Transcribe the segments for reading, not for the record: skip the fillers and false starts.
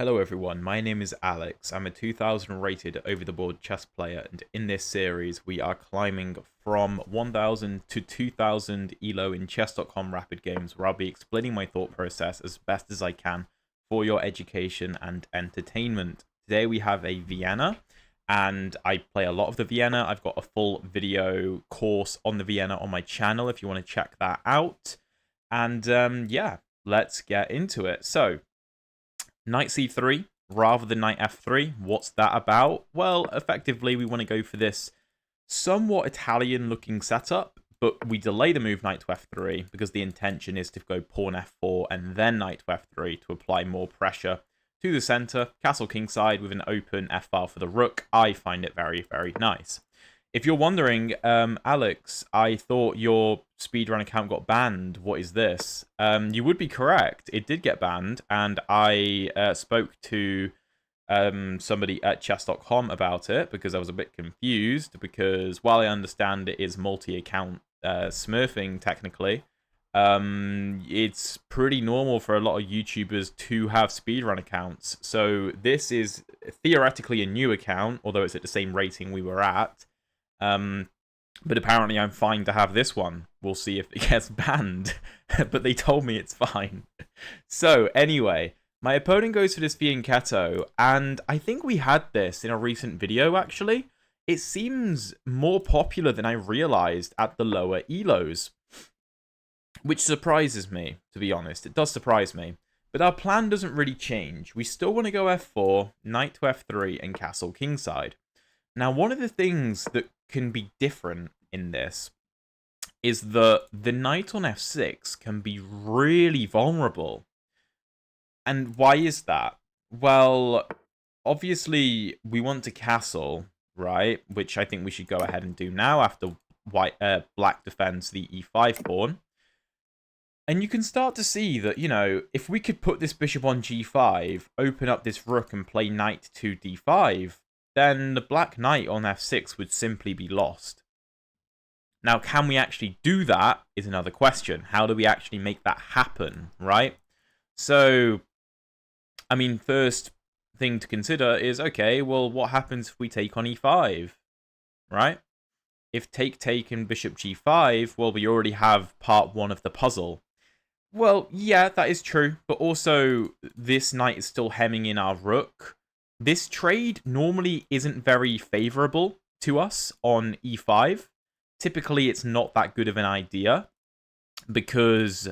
Hello everyone, my name is Alex. I'm a 2000 rated over-the-board chess player, and in this series we are climbing from 1000 to 2000 elo in chess.com rapid games, where I'll be explaining my thought process as best as I can for your education and entertainment. Today we have a Vienna, and I play a lot of the Vienna. I've got a full video course on the Vienna on my channel if you want to check that out. And yeah, let's get into it. So, knight c3 rather than knight f3. What's that about? Well, effectively, we want to go for this somewhat Italian-looking setup, but we delay the move knight to f3 because the intention is to go pawn f4 and then knight to f3 to apply more pressure to the center. Castle kingside with an open f-file for the rook. I find it very, very nice. If you're wondering, Alex, I thought your speedrun account got banned. What is this? You would be correct. It did get banned, and I spoke to somebody at chess.com about it because I was a bit confused, because while I understand it is multi-account smurfing technically, it's pretty normal for a lot of YouTubers to have speedrun accounts. So this is theoretically a new account, although it's at the same rating we were at. But apparently I'm fine to have this one. We'll see if it gets banned. But they told me it's fine. So anyway, my opponent goes for this fianchetto, and I think we had this in a recent video actually. It seems more popular than I realized at the lower elos, which surprises me, to be honest. It does surprise me. But our plan doesn't really change. We still want to go f4, knight to f3, and castle kingside. Now, one of the things that can be different in this is that the knight on f6 can be really vulnerable. And why is that? Well, obviously, we want to castle, right? Which I think we should go ahead and do now after black defends the e5 pawn. And you can start to see that, you know, if we could put this bishop on g5, open up this rook and play knight to d5, then the black knight on f6 would simply be lost. Now, can we actually do that is another question. How do we actually make that happen, right? So, I mean, first thing to consider is, okay, well, what happens if we take on e5, right? If take and bishop g5, well, we already have part one of the puzzle. Well, yeah, that is true, but also this knight is still hemming in our rook. This trade normally isn't very favorable to us on e5. Typically, it's not that good of an idea, because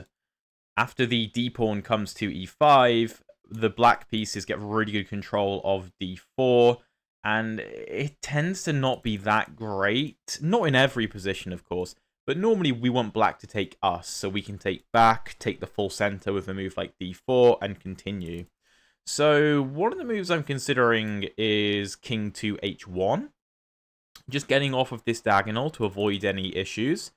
after the d-pawn comes to e5, the black pieces get really good control of d4, and it tends to not be that great. Not in every position, of course, but normally we want black to take us, so we can take back, take the full center with a move like d4, and continue. So one of the moves I'm considering is king to h1. Just getting off of this diagonal to avoid any issues.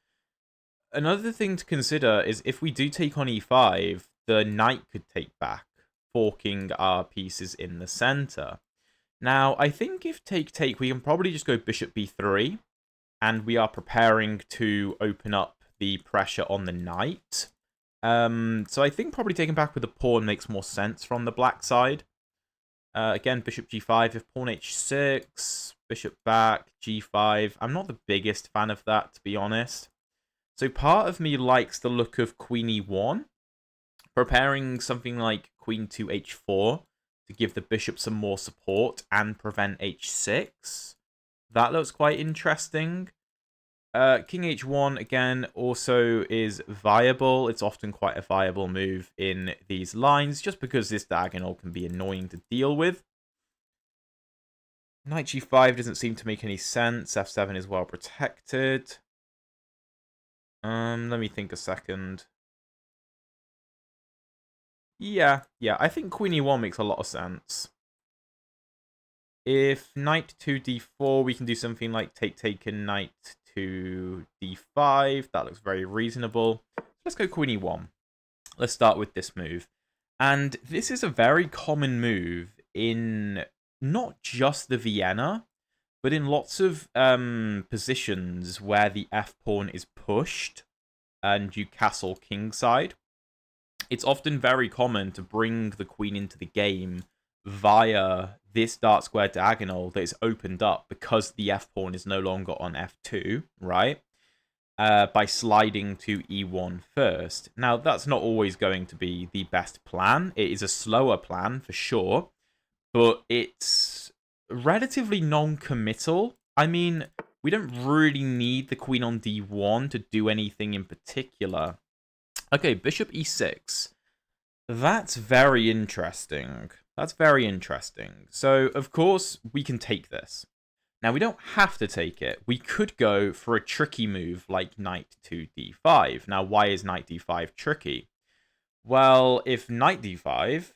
Another thing to consider is if we do take on e5, the knight could take back, forking our pieces in the center. Now, I think if take, we can probably just go bishop b3, and we are preparing to open up the pressure on the knight. So I think probably taking back with the pawn makes more sense from the black side. Again, bishop g5, if pawn h6, bishop back, g5. I'm not the biggest fan of that, to be honest. So part of me likes the look of queen e1, preparing something like queen to h4 to give the bishop some more support and prevent h6. That looks quite interesting. King h1, again, also is viable. It's often quite a viable move in these lines, just because this diagonal can be annoying to deal with. Knight g5 doesn't seem to make any sense. f7 is well protected. Let me think a second. Yeah, I think queen e1 makes a lot of sense. If knight to d4, we can do something like take and knight to d5. That looks very reasonable. Let's go queen e1. Let's start with this move. And this is a very common move in not just the Vienna, but in lots of positions where the f-pawn is pushed and you castle kingside. It's often very common to bring the queen into the game via this dark square diagonal that is opened up because the f-pawn is no longer on f2, right? By sliding to e1 first. Now, that's not always going to be the best plan. It is a slower plan, for sure, but it's relatively non-committal. I mean, we don't really need the queen on d1 to do anything in particular. Okay, bishop e6. That's very interesting. That's very interesting. So, of course, we can take this. Now, we don't have to take it. We could go for a tricky move like knight to d5. Now, why is knight d5 tricky? Well, if knight d5,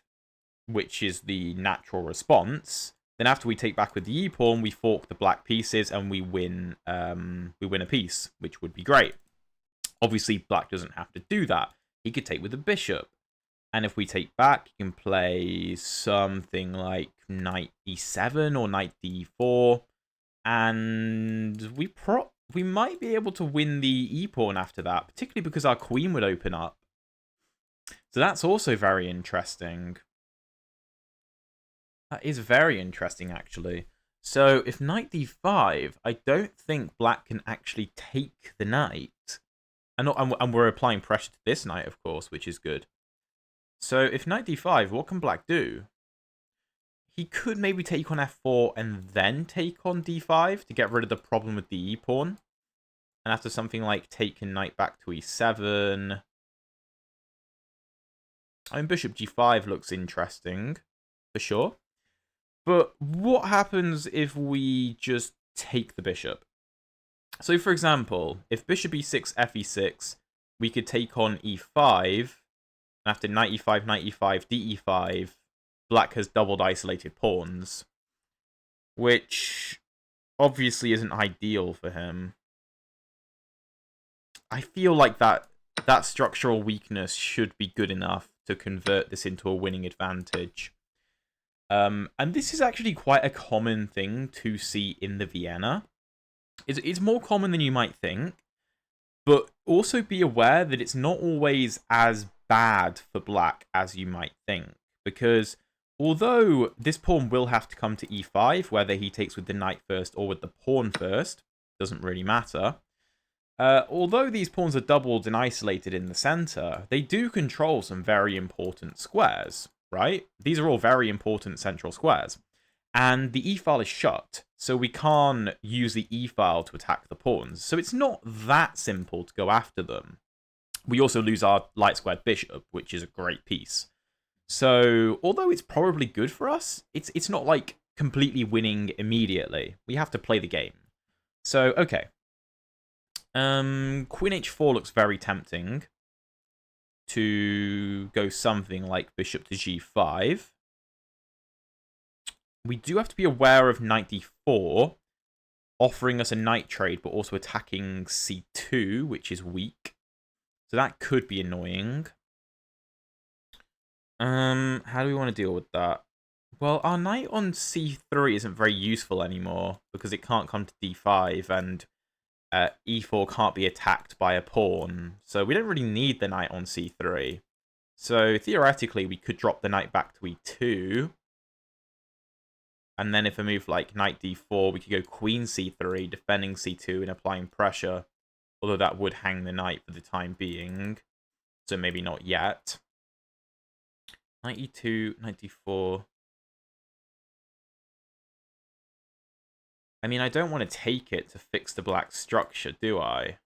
which is the natural response, then after we take back with the e-pawn, we fork the black pieces and we win a piece, which would be great. Obviously, black doesn't have to do that. He could take with the bishop. And if we take back, you can play something like knight e7 or knight d4. And we might be able to win the e-pawn after that, particularly because our queen would open up. So that's also very interesting. That is very interesting, actually. So if knight d5, I don't think black can actually take the knight. And we're applying pressure to this knight, of course, which is good. So if knight d5, what can black do? He could maybe take on f4 and then take on d5 to get rid of the problem with the e-pawn. And after something like taking knight back to e7... I mean, bishop g5 looks interesting, for sure. But what happens if we just take the bishop? So, for example, if bishop e6, f e6, we could take on e5, and after knight e5, knight e5, d e5, black has doubled isolated pawns, which obviously isn't ideal for him. I feel like that structural weakness should be good enough to convert this into a winning advantage. And this is actually quite a common thing to see in the Vienna. It's more common than you might think, but also be aware that it's not always as bad for black as you might think, because although this pawn will have to come to e5, whether he takes with the knight first or with the pawn first, doesn't really matter. Although these pawns are doubled and isolated in the center, they do control some very important squares, right? These are all very important central squares. And the e-file is shut, so we can't use the e-file to attack the pawns. So it's not that simple to go after them. We also lose our light squared bishop, which is a great piece. So, although it's probably good for us, it's not like completely winning immediately. We have to play the game. So, okay. Queen h4 looks very tempting to go something like bishop to g5. We do have to be aware of knight d4, offering us a knight trade, but also attacking c2, which is weak. So that could be annoying. How do we want to deal with that? Well, our knight on c3 isn't very useful anymore because it can't come to d5 and e4 can't be attacked by a pawn. So we don't really need the knight on c3. So theoretically, we could drop the knight back to e2. And then if a move like knight d4, we could go queen c3, defending c2 and applying pressure. Although that would hang the knight for the time being. So maybe not yet. Knight e2, knight d4. I mean, I don't want to take it to fix the black structure, do I?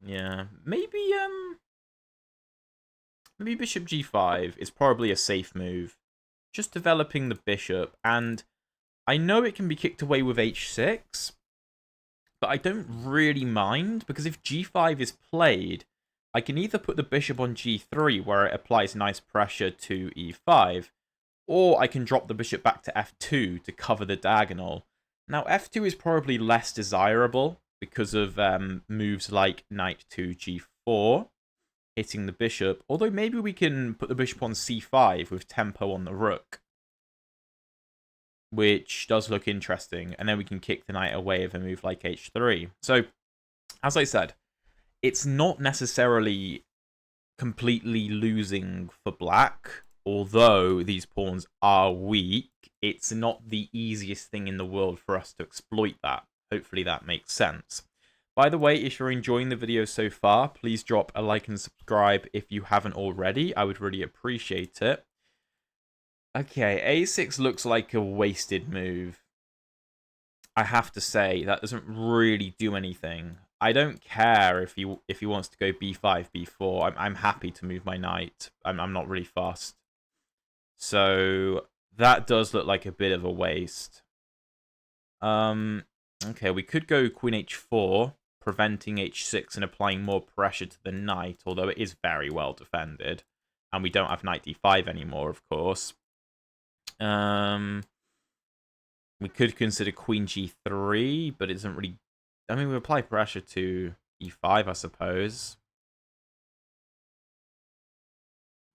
Yeah, maybe bishop g5 is probably a safe move. Just developing the bishop, and I know it can be kicked away with h6, but I don't really mind, because if g5 is played, I can either put the bishop on g3, where it applies nice pressure to e5, or I can drop the bishop back to f2 to cover the diagonal. Now, f2 is probably less desirable because of moves like knight to g4, hitting the bishop. Although maybe we can put the bishop on c5 with tempo on the rook, which does look interesting. And then we can kick the knight away with a move like h3. So, as I said, it's not necessarily completely losing for black. although these pawns are weak, it's not the easiest thing in the world for us to exploit that. Hopefully that makes sense. By the way, if you're enjoying the video so far, please drop a like and subscribe if you haven't already. I would really appreciate it. Okay, a6 looks like a wasted move. I have to say, that doesn't really do anything. I don't care if he wants to go b5, b4. I'm happy to move my knight. I'm not really fussed. So that does look like a bit of a waste. Okay, we could go queen h4, preventing h6 and applying more pressure to the knight, although it is very well defended. And we don't have knight d5 anymore, of course. We could consider queen g3, but it doesn't really... I mean, we apply pressure to e5, I suppose.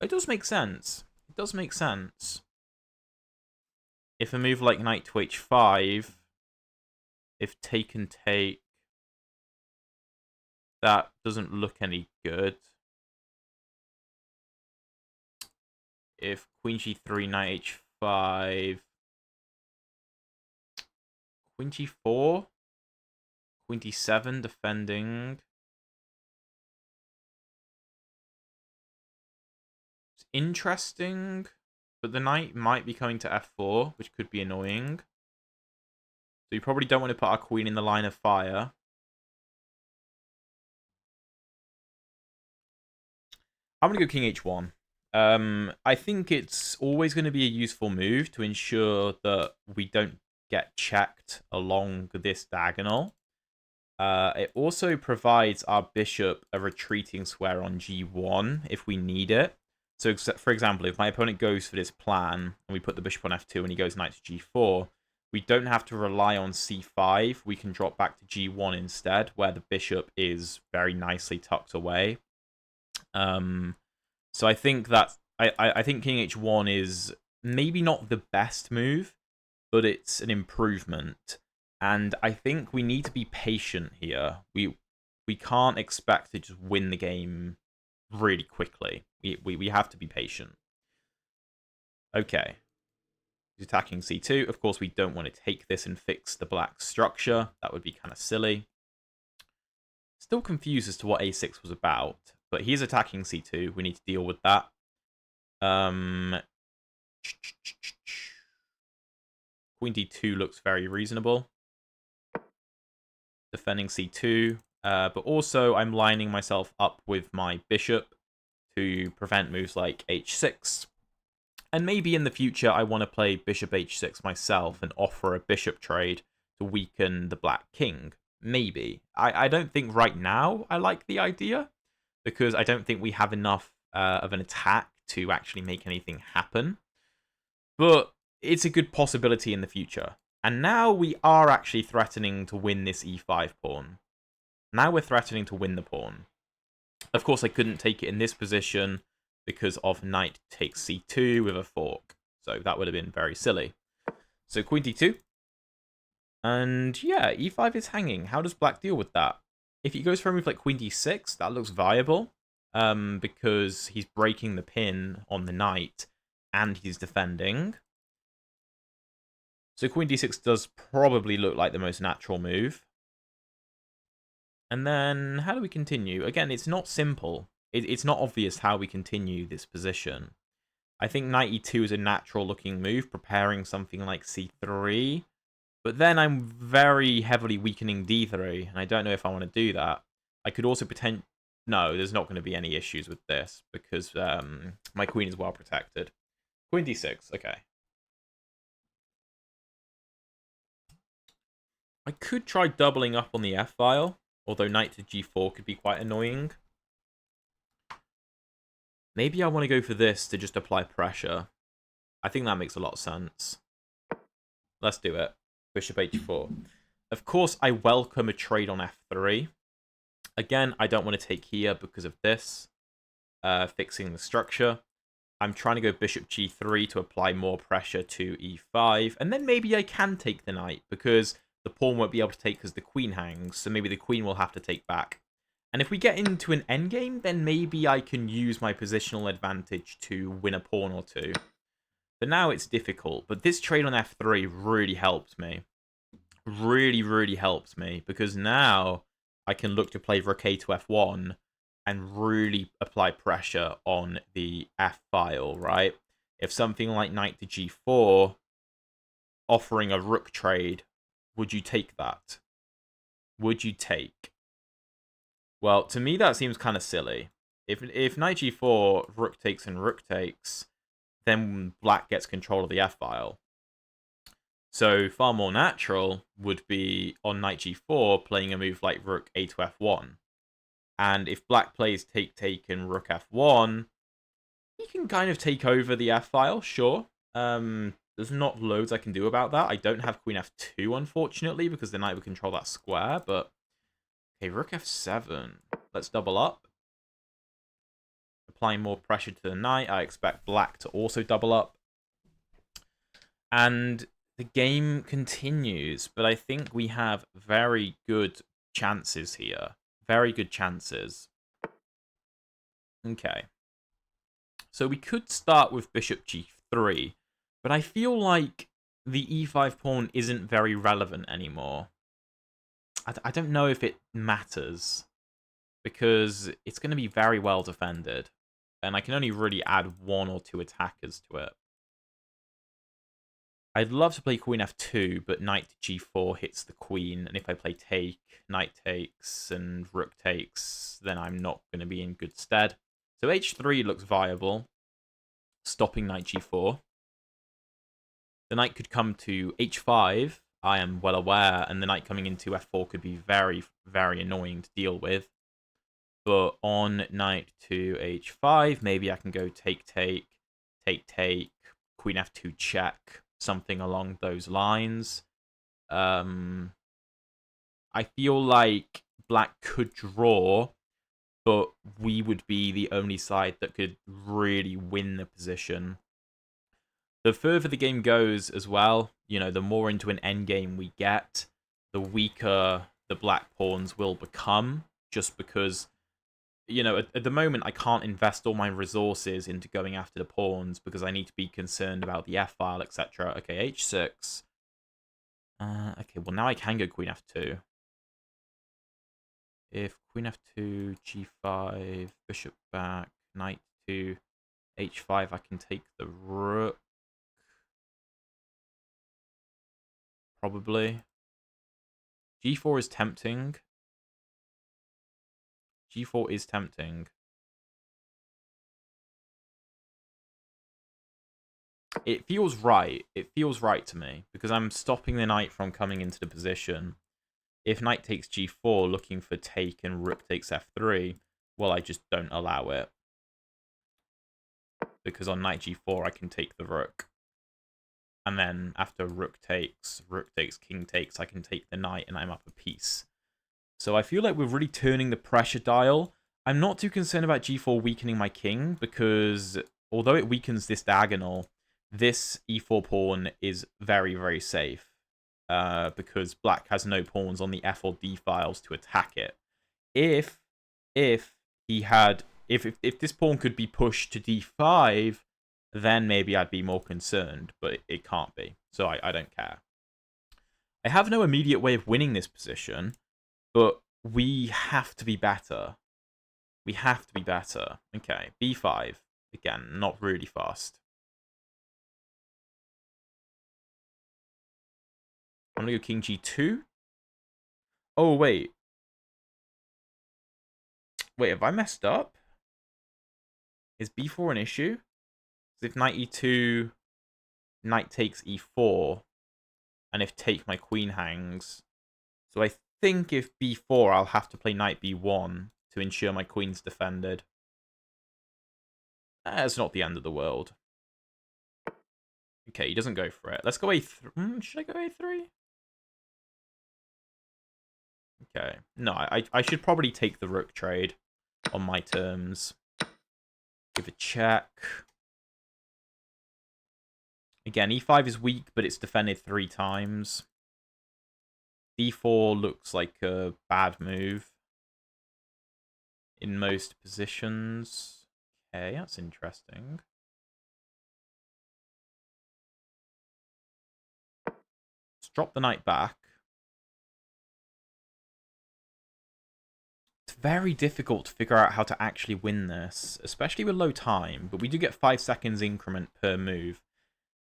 It does make sense. It does make sense. If a move like knight to h5, if take and take, that doesn't look any good. If queen g3, knight h5, queen g4, queen d7 defending. It's interesting, but the knight might be coming to f4, which could be annoying. So you probably don't want to put our queen in the line of fire. I'm going to go king h1. I think it's always going to be a useful move to ensure that we don't get checked along this diagonal. It also provides our bishop a retreating square on g1 if we need it. So, for example, if my opponent goes for this plan and we put the bishop on f2 and he goes knight to g4, we don't have to rely on c5. We can drop back to g1 instead, where the bishop is very nicely tucked away. So I think that I think king h1 is maybe not the best move, but it's an improvement. And I think we need to be patient here. We can't expect to just win the game really quickly. We have to be patient. Okay. He's attacking c2. Of course, we don't want to take this and fix the black structure. That would be kind of silly. Still confused as to what a6 was about. But he's attacking c2. We need to deal with that. Queen d2 looks very reasonable. Defending c2. But also, I'm lining myself up with my bishop to prevent moves like h6. And maybe in the future, I want to play bishop h6 myself and offer a bishop trade to weaken the black king. Maybe. I don't think right now I like the idea, because I don't think we have enough of an attack to actually make anything happen. But it's a good possibility in the future. And now we are actually threatening to win this e5 pawn. Now we're threatening to win the pawn. Of course, I couldn't take it in this position because of knight takes c2 with a fork. So that would have been very silly. So queen d2. And yeah, e5 is hanging. How does black deal with that? If he goes for a move like queen d6, that looks viable. Because he's breaking the pin on the knight and he's defending. So queen d6 does probably look like the most natural move. And then, how do we continue? Again, it's not simple. It's not obvious how we continue this position. I think knight e2 is a natural-looking move, preparing something like c3. But then I'm very heavily weakening d3, and I don't know if I want to do that. I could also pretend... No, there's not going to be any issues with this, because my queen is well protected. Queen d6, okay. I could try doubling up on the f-file, although knight to g4 could be quite annoying. Maybe I want to go for this to just apply pressure. I think that makes a lot of sense. Let's do it. Bishop h4. Of course, I welcome a trade on f3. Again, I don't want to take here because of this. Fixing the structure. I'm trying to go bishop g3 to apply more pressure to e5. And then maybe I can take the knight because the pawn won't be able to take because the queen hangs. So maybe the queen will have to take back. And if we get into an endgame, then maybe I can use my positional advantage to win a pawn or two. But now it's difficult. But this trade on f3 really helped me. Really helped me. Because now I can look to play rook a to f1 and really apply pressure on the f file, right? If something like knight to g4 offering a rook trade, would you take that? Would you take? Well, to me that seems kind of silly. If knight g4, rook takes and rook takes, then black gets control of the f-file. So far more natural would be on knight g4 playing a move like rook a to f1. And if black plays take and rook f1, he can kind of take over the f-file, sure. There's not loads I can do about that. I don't have queen f2, unfortunately, because the knight would control that square, but... Okay, rook f7. Let's double up. Applying more pressure to the knight. I expect black to also double up. And the game continues, but I think we have very good chances here. Very good chances. Okay. So we could start with bishop g3, but I feel like the e5 pawn isn't very relevant anymore. I don't know if it matters, because it's going to be very well defended, and I can only really add 1 or 2 attackers to it. I'd love to play queen f2, but knight to g4 hits the queen, and if I play take, knight takes, and rook takes, then I'm not going to be in good stead. So h3 looks viable, stopping knight g4. The knight could come to h5, I am well aware, and the knight coming into f4 could be very annoying to deal with. But on knight to h5, maybe I can go take, queen f2 check, something along those lines. I feel like black could draw, but we would be the only side that could really win the position. The further the game goes as well, you know, the more into an endgame we get, the weaker the black pawns will become, just because, you know, at the moment I can't invest all my resources into going after the pawns because I need to be concerned about the f-file, etc. Okay, h6. Okay, well now I can go queen f2. If queen f2, g5, bishop back, knight to h5, I can take the rook. Probably. g4 is tempting. g4 is tempting. It feels right. It feels right to me, because I'm stopping the knight from coming into the position. If knight takes g4, looking for take, and rook takes f3, well, I just don't allow it. Because on knight g4, I can take the rook. And then after rook takes, king takes, I can take the knight, and I'm up a piece. So I feel like we're really turning the pressure dial. I'm not too concerned about g4 weakening my king, because although it weakens this diagonal, this e4 pawn is very safe. Because black has no pawns on the f or d files to attack it. If this pawn could be pushed to d5, then maybe I'd be more concerned, but it can't be, so I don't care. I have no immediate way of winning this position, but we have to be better. We have to be better. Okay, b5. Again, not really fast. I'm going to go king g2. Oh, wait. Wait, have I messed up? Is b4 an issue? If knight e2, knight takes e4, and if take, my queen hangs. So I think if b4, I'll have to play knight b1 to ensure my queen's defended. It's not the end of the world. Okay, he doesn't go for it. Let's go a3. Should I go a3? Okay. No, I should probably take the rook trade on my terms. Give a check. Again, e5 is weak, but it's defended 3 times. d4 looks like a bad move. in most positions. Okay, that's interesting. Let's drop the knight back. It's very difficult to figure out how to actually win this, especially with low time, but we do get 5 seconds increment per move.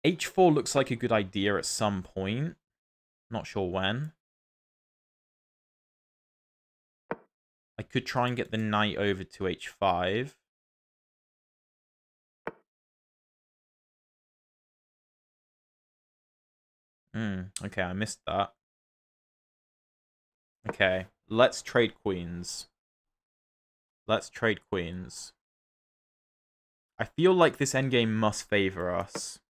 H4 looks like a good idea at some point. Not sure when. I could try and get the knight over to H5. Okay, I missed that. Okay, let's trade queens. Let's trade queens. I feel like this endgame must favor us.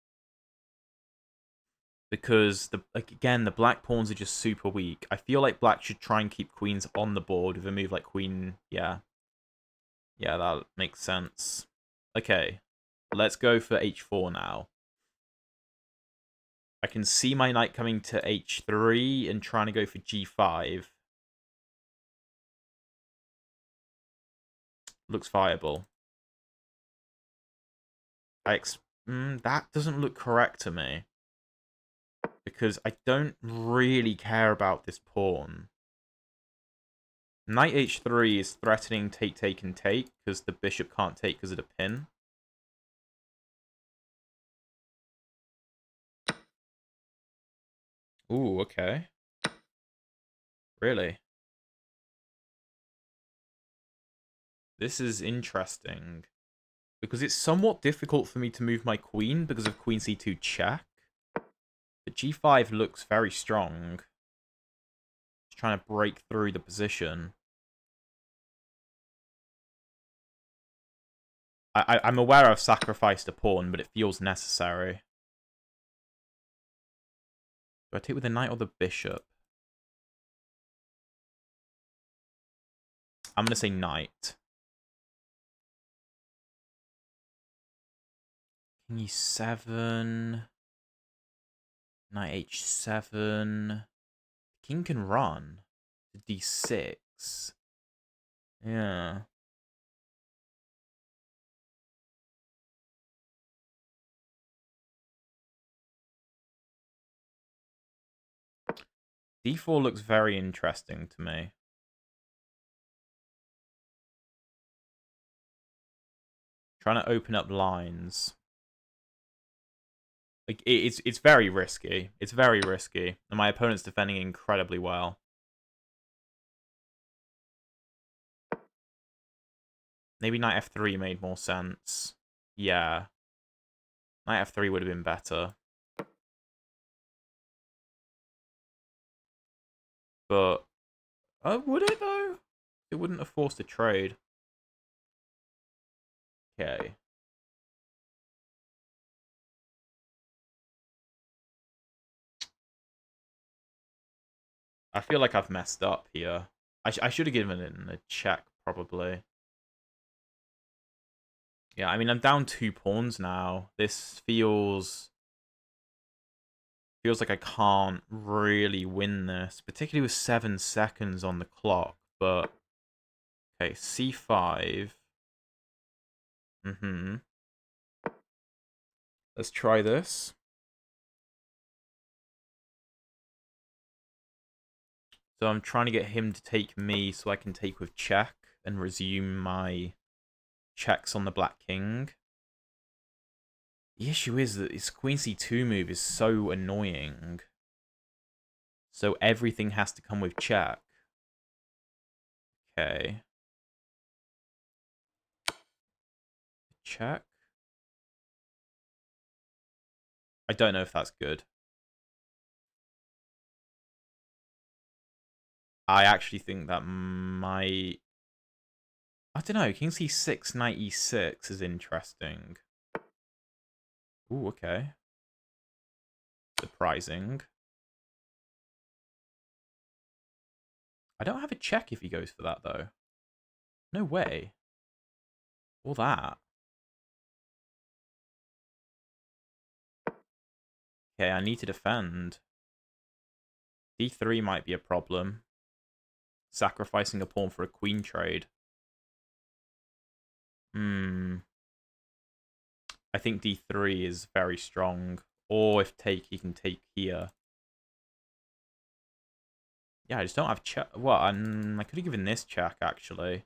Because, again, the black pawns are just super weak. I feel like black should try and keep queens on the board with a move like queen... Yeah. Yeah, that makes sense. Okay, let's go for H4 now. I can see my knight coming to H3 and trying to go for G5. Looks viable. That doesn't look correct to me. Because I don't really care about this pawn. Knight H3 is threatening take, take, and take, because the bishop can't take because of the pin. Ooh, okay. Really? This is interesting. Because it's somewhat difficult for me to move my queen because of queen c2 check. But g5 looks very strong. Just trying to break through the position. I'm aware I've sacrificed a pawn, but it feels necessary. Do I take with the knight or the bishop? I'm going to say knight. King e7. Knight h7. King can run to d6. Yeah. d4 looks very interesting to me. Trying to open up lines. Like it's very risky. It's very risky. And my opponent's defending incredibly well. Maybe knight f3 made more sense. Yeah. Knight f3 would have been better. But would it though? It wouldn't have forced a trade. Okay. I feel like I've messed up here. I should have given it a check, probably. Yeah, I mean, I'm down 2 pawns now. This feels like I can't really win this, particularly with 7 seconds on the clock. But okay, c5. Let's try this. So I'm trying to get him to take me so I can take with check and resume my checks on the black king. The issue is that his queen c2 move is so annoying. So everything has to come with check. Okay. Check. I don't know if that's good. I actually think that might... I don't know. King c6, knight e6 is interesting. Ooh, okay. Surprising. I don't have a check if he goes for that, though. No way. All that. Okay, I need to defend. d3 might be a problem. Sacrificing a pawn for a queen trade. I think d3 is very strong. Or if take, he can take here. Yeah, I just don't have check. What? I could have given this check, actually.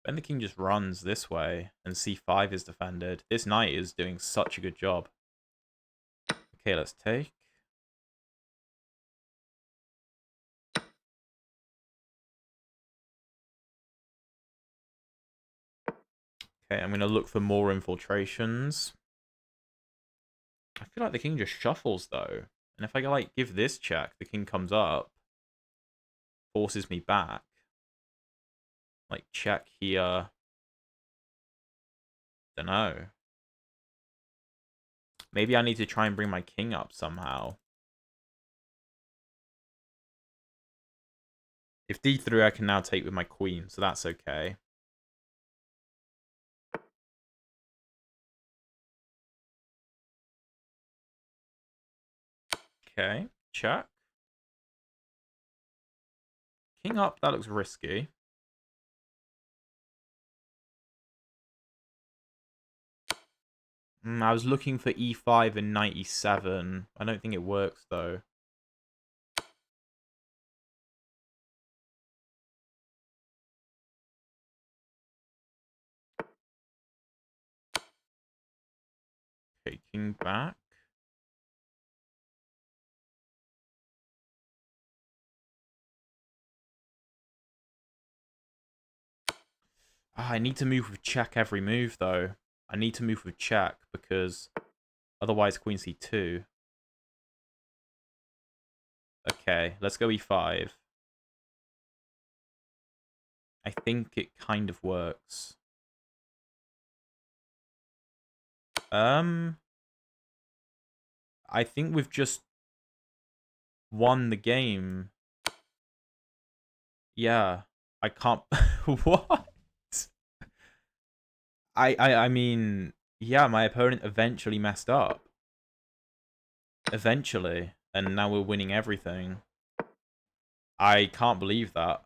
Then the king just runs this way, and c5 is defended. This knight is doing such a good job. Okay, let's take. Okay, I'm going to look for more infiltrations. I feel like the king just shuffles, though. And if I, like, give this check, the king comes up. Forces me back. Like, check here. Dunno. Maybe I need to try and bring my king up somehow. If d3, I can now take with my queen, so that's okay. Okay, check. King up, that looks risky. I was looking for e5 and knight e7. I don't think it works, though. Okay, king back. I need to move with check every move, though. I need to move with check, because otherwise queen c2. Okay, let's go e5. I think it kind of works. I think we've just won the game. Yeah, I can't... What? I mean, yeah, my opponent eventually messed up. Eventually. And now we're winning everything. I can't believe that.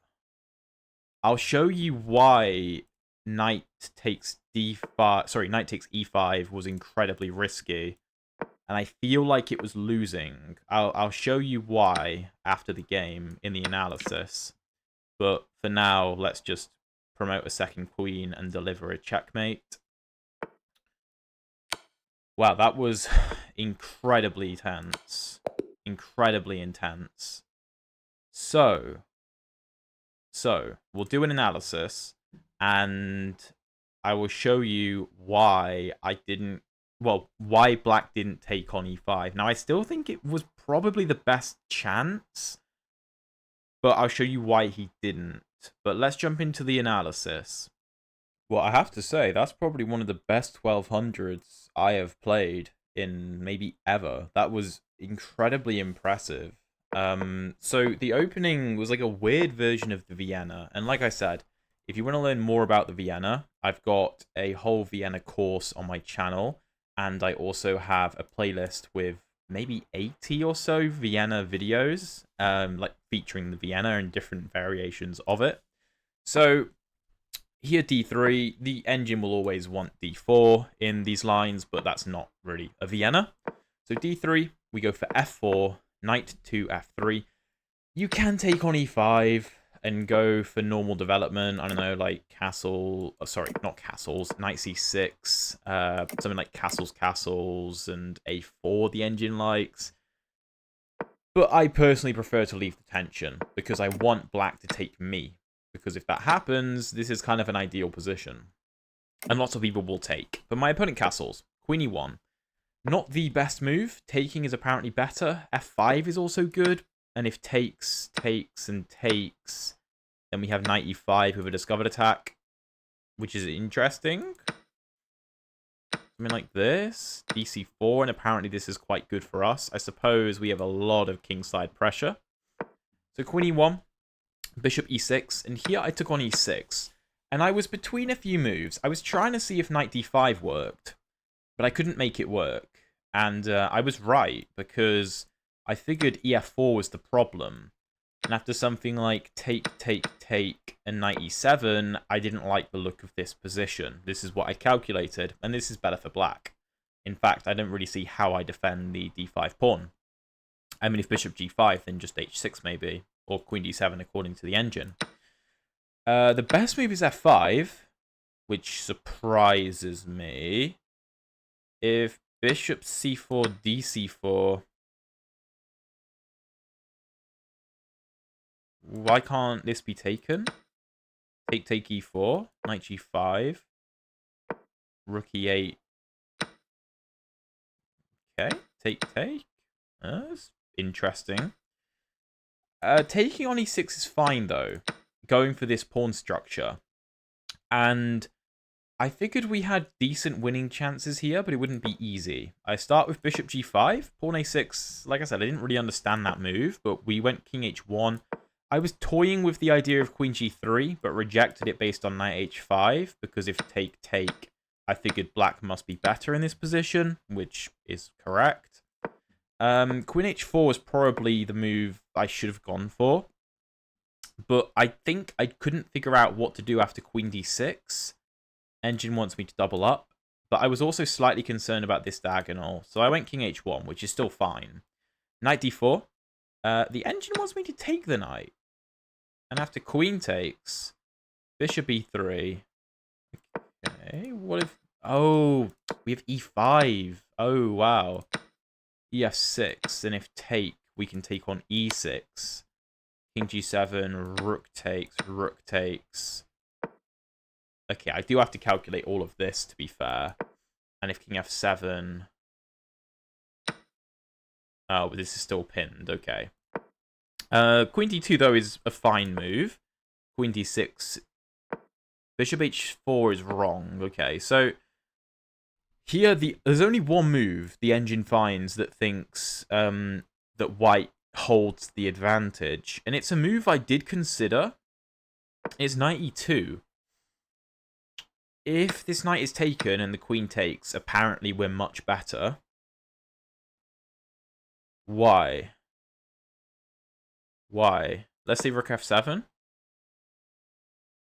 I'll show you why knight takes d5... Sorry, knight takes e5 was incredibly risky. And I feel like it was losing. I'll show you why after the game in the analysis. But for now, let's just promote a second queen and deliver a checkmate. Wow, that was incredibly tense. Incredibly intense. So, we'll do an analysis, and I will show you why I didn't... Well, why black didn't take on e5. Now, I still think it was probably the best chance, but I'll show you why he didn't. But let's jump into the analysis. Well, I have to say, that's probably one of the best 1200s I have played in maybe ever. That was incredibly impressive. So the opening was like a weird version of the Vienna. And like I said, if you want to learn more about the Vienna, I've got a whole Vienna course on my channel. And I also have a playlist with maybe 80 or so Vienna videos, like featuring the Vienna and different variations of it. So here d3, the engine will always want d4 in these lines, but that's not really a Vienna. So d3, we go for f4, knight to f3. You can take on e5 and go for normal development. I don't know, like castle... Oh, sorry, not castles. Knight c6. Something like castles, and a4 the engine likes. But I personally prefer to leave the tension, because I want black to take me. Because if that happens, this is kind of an ideal position. And lots of people will take. But my opponent castles. Queen e1. Not the best move. Taking is apparently better. f5 is also good. And if takes, and takes, then we have knight e5 with a discovered attack, which is interesting. Something like this. dc4, and apparently this is quite good for us. I suppose we have a lot of kingside pressure. So queen e1, bishop e6, and here I took on e6. And I was between a few moves. I was trying to see if knight d5 worked, but I couldn't make it work. And I was right, because I figured ef4 was the problem. And after something like take, and knight e7, I didn't like the look of this position. This is what I calculated, and this is better for black. In fact, I don't really see how I defend the d5 pawn. I mean, if bishop g5, then just h6 maybe, or queen d7 according to the engine. The best move is f5, which surprises me. If bishop c4, dc4... Why can't this be taken? Take e4, knight g5, rook e8. Okay, take. That's interesting. Taking on e6 is fine, though. Going for this pawn structure. And I figured we had decent winning chances here, but it wouldn't be easy. I start with bishop g5, pawn a6. Like I said, I didn't really understand that move, but we went king h1. I was toying with the idea of queen g3, but rejected it based on knight h5, because if take, I figured black must be better in this position, which is correct. Queen h4 was probably the move I should have gone for, but I think I couldn't figure out what to do after queen d6. Engine wants me to double up, but I was also slightly concerned about this diagonal, so I went king h1, which is still fine. Knight d4. The engine wants me to take the knight. And after queen takes, bishop e3. Okay, what if... Oh, we have e5. Oh, wow. ef6. And if take, we can take on e6. King g7, rook takes. Okay, I do have to calculate all of this, to be fair. And if king f7... Oh, but this is still pinned. Okay. Queen d2, though, is a fine move. Queen d6. Bishop h4 is wrong. Okay, so here there's only one move the engine finds that thinks that white holds the advantage. And it's a move I did consider. It's knight e2. If this knight is taken and the queen takes, apparently we're much better. Why? Let's say rook f7.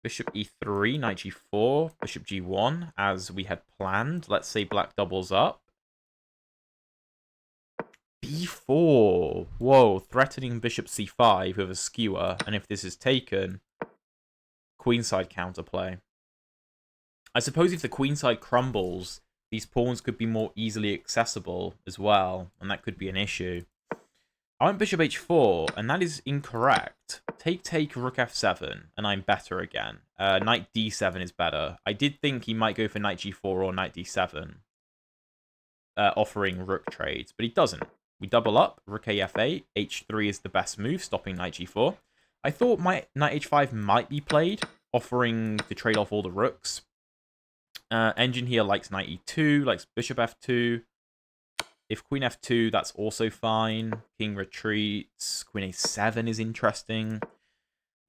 Bishop e3, knight g4, bishop g1, as we had planned. Let's say black doubles up. b4. Whoa, threatening bishop c5 with a skewer. And if this is taken, queenside counterplay. I suppose if the queenside crumbles, these pawns could be more easily accessible as well, and that could be an issue. I went bishop h4, and that is incorrect. Take, rook f7, and I'm better again. Knight d7 is better. I did think he might go for knight g4 or knight d7, offering rook trades, but he doesn't. We double up, rook af8, h3 is the best move, stopping knight g4. I thought my knight h5 might be played, offering to trade off all the rooks. Engine here likes knight e2, likes bishop f2. If queen f2, that's also fine. King retreats. Queen a7 is interesting.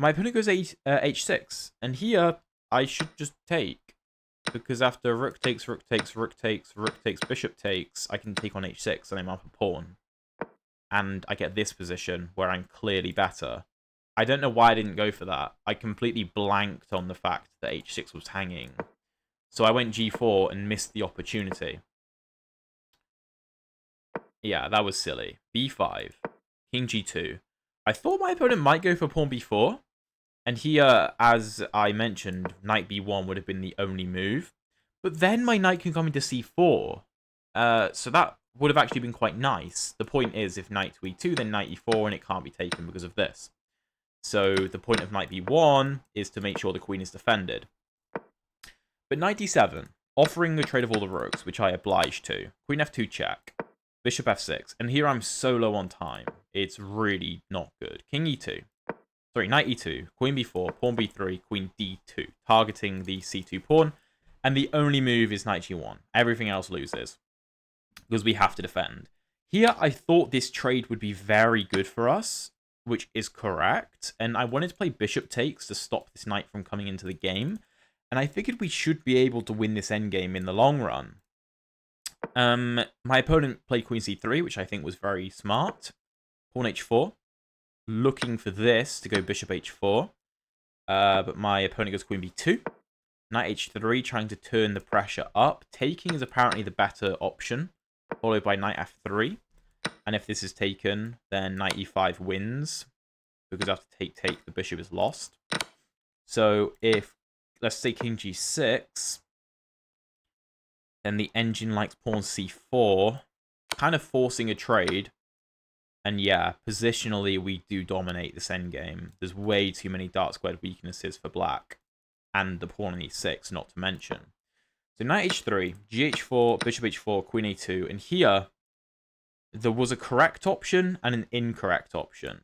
My opponent goes h6. And here, I should just take. Because after rook takes, bishop takes, I can take on h6 and I'm up a pawn. And I get this position where I'm clearly better. I don't know why I didn't go for that. I completely blanked on the fact that h6 was hanging. So I went g4 and missed the opportunity. Yeah, that was silly. b5. King g2. I thought my opponent might go for pawn b4. And here, as I mentioned, knight b1 would have been the only move. But then my knight can come into c4. So that would have actually been quite nice. The point is, if knight to e2, then knight e4, and it can't be taken because of this. So the point of knight b1 is to make sure the queen is defended. But knight d7, offering the trade of all the rooks, which I obliged to. Queen f2 check. Bishop f6. And here I'm so low on time. It's really not good. King e2. Sorry, knight e2. Queen b4. Pawn b3. Queen d2. Targeting the c2 pawn. And the only move is knight g1. Everything else loses. Because we have to defend. Here I thought this trade would be very good for us. Which is correct. And I wanted to play bishop takes to stop this knight from coming into the game. And I figured we should be able to win this endgame in the long run. My opponent played queen c3, which I think was very smart. Pawn h4. looking for this to go bishop h4. But my opponent goes queen b2. Knight h3, trying to turn the pressure up. Taking is apparently the better option, followed by knight f3. And if this is taken, then knight e5 wins, because after take, the bishop is lost. So if, let's say, king g6, then the engine likes pawn c4, kind of forcing a trade. And yeah, positionally, we do dominate this endgame. There's way too many dark squared weaknesses for black. And the pawn on e6, not to mention. So knight h3, gh4, bishop h4, queen a2. And here, there was a correct option and an incorrect option.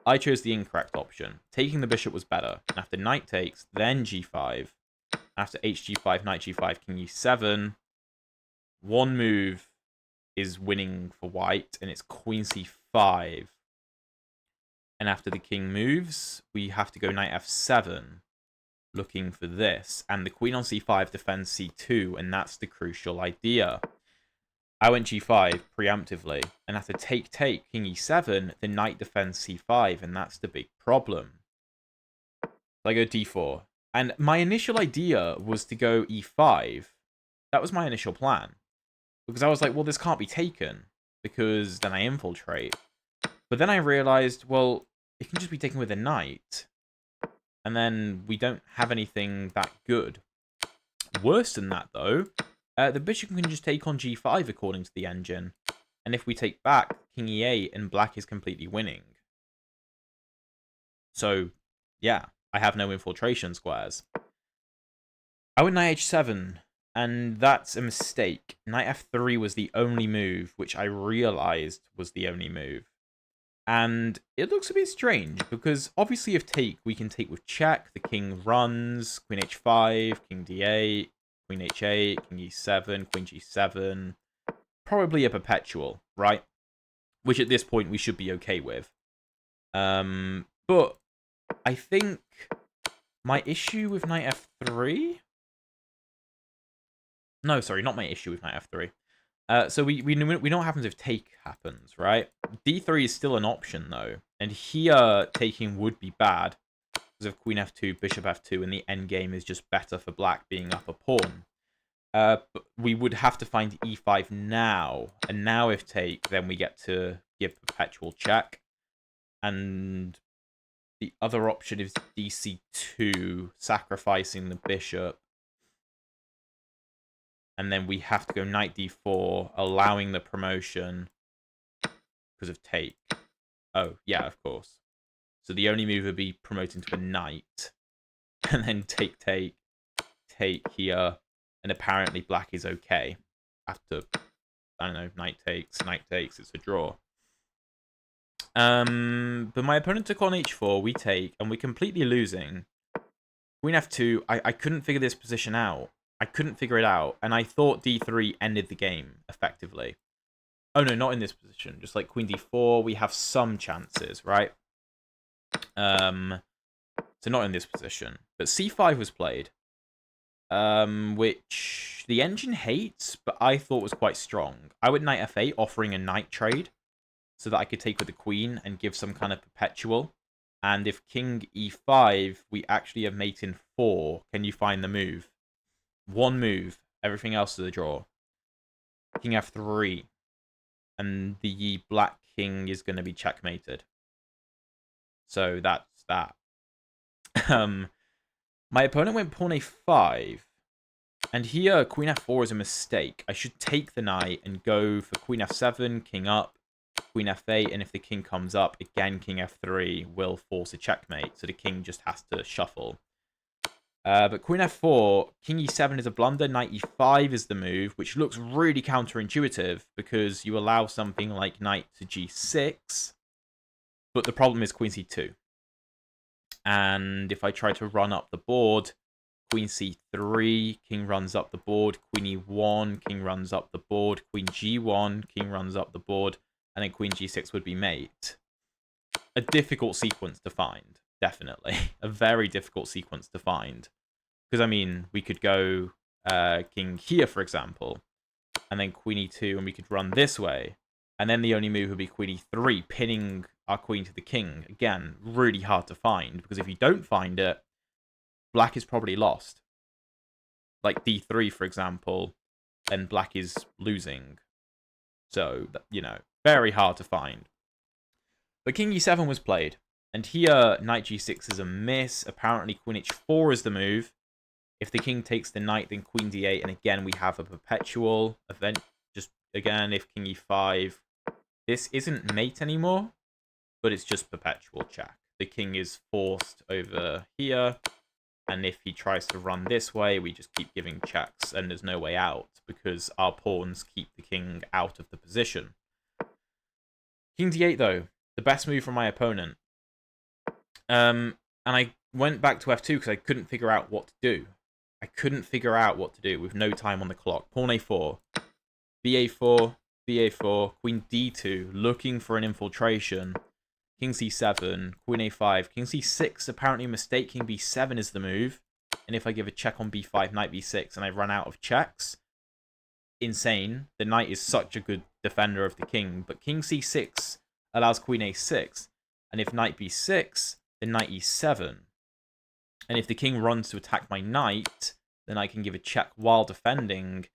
I chose the incorrect option. Taking the bishop was better. And after knight takes, then g5. After hg5, knight g5, king e7. One move is winning for white, and it's queen c5. And after the king moves, we have to go knight f7, looking for this. And the queen on c5 defends c2, and that's the crucial idea. I went g5 preemptively, and after take, king e7, the knight defends c5, and that's the big problem. I go d4. And my initial idea was to go e5. That was my initial plan. Because I was like, well, this can't be taken, because then I infiltrate. But then I realized, well, it can just be taken with a knight. And then we don't have anything that good. Worse than that, though, the bishop can just take on g5 according to the engine. And if we take back, king e8, and black is completely winning. So, yeah, I have no infiltration squares. I went knight h7. And that's a mistake. Knight f3 was the only move, which I realized was the only move. And it looks a bit strange, because obviously if take, we can take with check. The king runs, queen h5, king d8, queen h8, king e7, queen g7. Probably a perpetual, right? Which at this point we should be okay with. But I think my issue with knight f3... No, sorry, not my issue with knight f3. So we know what happens if take happens, right? d3 is still an option, though. And here, taking would be bad. Because of queen f2, bishop f2, and the endgame is just better for black being up a pawn. But we would have to find e5 now. And now if take, then we get to give perpetual check. And the other option is dc2, sacrificing the bishop. And then we have to go knight d4, allowing the promotion because of take. Oh, yeah, of course. So the only move would be promoting to a knight. And then take here. And apparently black is okay. After, I don't know, knight takes, it's a draw. But my opponent took on h4, we take, and we're completely losing. Queen f2, I couldn't figure this position out. I couldn't figure it out, and I thought d3 ended the game, effectively. Oh no, not in this position. Just like queen d4, we have some chances, right? So not in this position. But c5 was played, which the engine hates, but I thought was quite strong. I went knight f8, offering a knight trade, so that I could take with the queen and give some kind of perpetual. And if king e5, we actually have mate in 4. Can you find the move? One move. Everything else is a draw. King f3. And the black king is going to be checkmated. So that's that. My opponent went pawn a5. And here, queen f4 is a mistake. I should take the knight and go for queen f7, king up, queen f8. And if the king comes up, again, king f3 will force a checkmate. So the king just has to shuffle. But queen f4, king e7 is a blunder, knight e5 is the move, which looks really counterintuitive because you allow something like knight to g6, but the problem is queen c2. And if I try to run up the board, queen c3, king runs up the board, queen e1, king runs up the board, queen g1, king runs up the board, and then queen g6 would be mate. A difficult sequence to find. Definitely. A very difficult sequence to find. Because, I mean, we could go king here, for example, and then queen e2, and we could run this way. And then the only move would be queen e3, pinning our queen to the king. Again, really hard to find, because if you don't find it, black is probably lost. Like d3, for example, and black is losing. So, you know, very hard to find. But king e7 was played. And here, knight g6 is a miss. Apparently, queen h4 is the move. If the king takes the knight, then queen d8. And again, we have a perpetual event. Just, again, if king e5... This isn't mate anymore, but it's just perpetual check. The king is forced over here. And if he tries to run this way, we just keep giving checks. And there's no way out, because our pawns keep the king out of the position. King d8, though. The best move from my opponent. And I went back to f2 because I couldn't figure out what to do. I couldn't figure out what to do with no time on the clock. Pawn a4, ba4, ba4, queen d2, looking for an infiltration. King c7, queen a5, king c6, apparently a mistake. King b7 is the move. And if I give a check on b5, knight b6, and I run out of checks, insane. The knight is such a good defender of the king. But king c6 allows queen a6. And if knight b6, then knight e7. And if the king runs to attack my knight, then I can give a check while defending.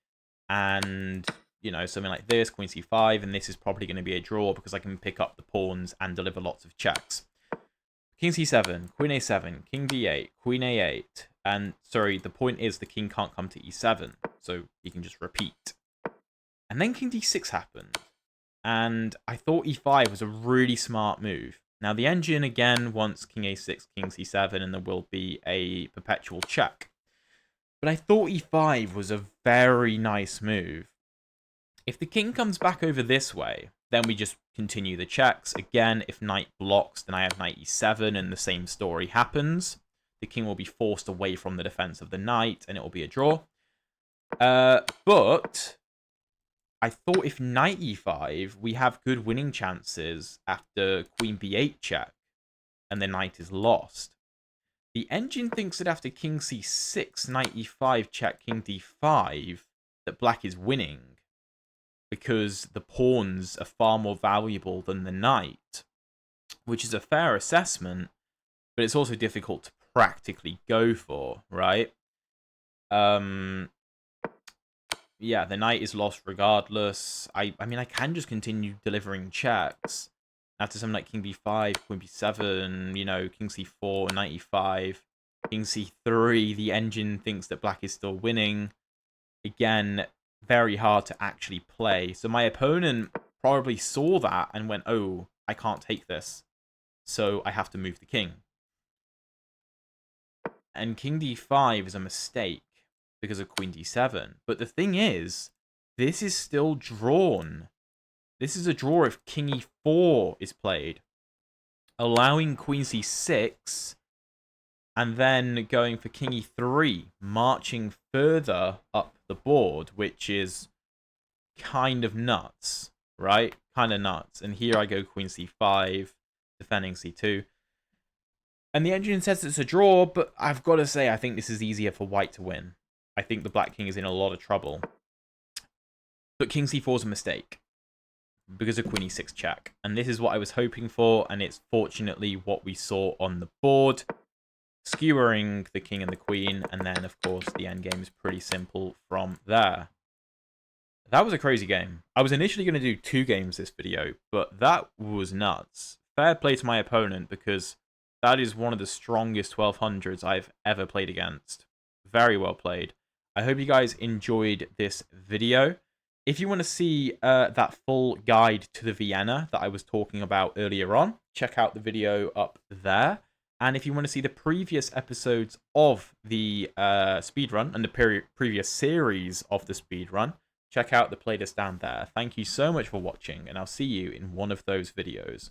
And, you know, something like this, queen c5. And this is probably going to be a draw because I can pick up the pawns and deliver lots of checks. King c7, queen a7, king d8, queen a8. And, sorry, the point is the king can't come to e7. So he can just repeat. And then king d6 happened. And I thought e5 was a really smart move. Now, the engine, again, wants king a6, king c7, and there will be a perpetual check. But I thought e5 was a very nice move. If the king comes back over this way, then we just continue the checks. Again, if knight blocks, then I have knight e7, and the same story happens. The king will be forced away from the defense of the knight, and it will be a draw. But I thought if knight e5, we have good winning chances after queen b8 check, and the knight is lost. The engine thinks that after king c6, knight e5 check, king d5, that black is winning, because the pawns are far more valuable than the knight, which is a fair assessment, but it's also difficult to practically go for, right? Yeah, the knight is lost regardless. I mean, I can just continue delivering checks. After something like king b5, queen b7, you know, king c4, knight e5, king c3, the engine thinks that black is still winning. Again, very hard to actually play. So my opponent probably saw that and went, oh, I can't take this. So I have to move the king. And king d5 is a mistake because of queen d7. But the thing is, this is still drawn. This is a draw if king e4 is played, allowing queen c6, and then going for king e3, marching further up the board, which is kind of nuts, right? Kind of nuts. And here I go queen c5, defending c2. And the engine says it's a draw, but I've got to say, I think this is easier for white to win. I think the black king is in a lot of trouble. But king c4 is a mistake because of queen e6 check. And this is what I was hoping for, and it's fortunately what we saw on the board. Skewering the king and the queen, and then, of course, the endgame is pretty simple from there. That was a crazy game. I was initially going to do 2 games this video, but that was nuts. Fair play to my opponent, because that is one of the strongest 1200s I've ever played against. Very well played. I hope you guys enjoyed this video. If you want to see that full guide to the Vienna that I was talking about earlier on, check out the video up there. And if you want to see the previous episodes of the speedrun and the previous series of the speedrun, check out the playlist down there. Thank you so much for watching, and I'll see you in one of those videos.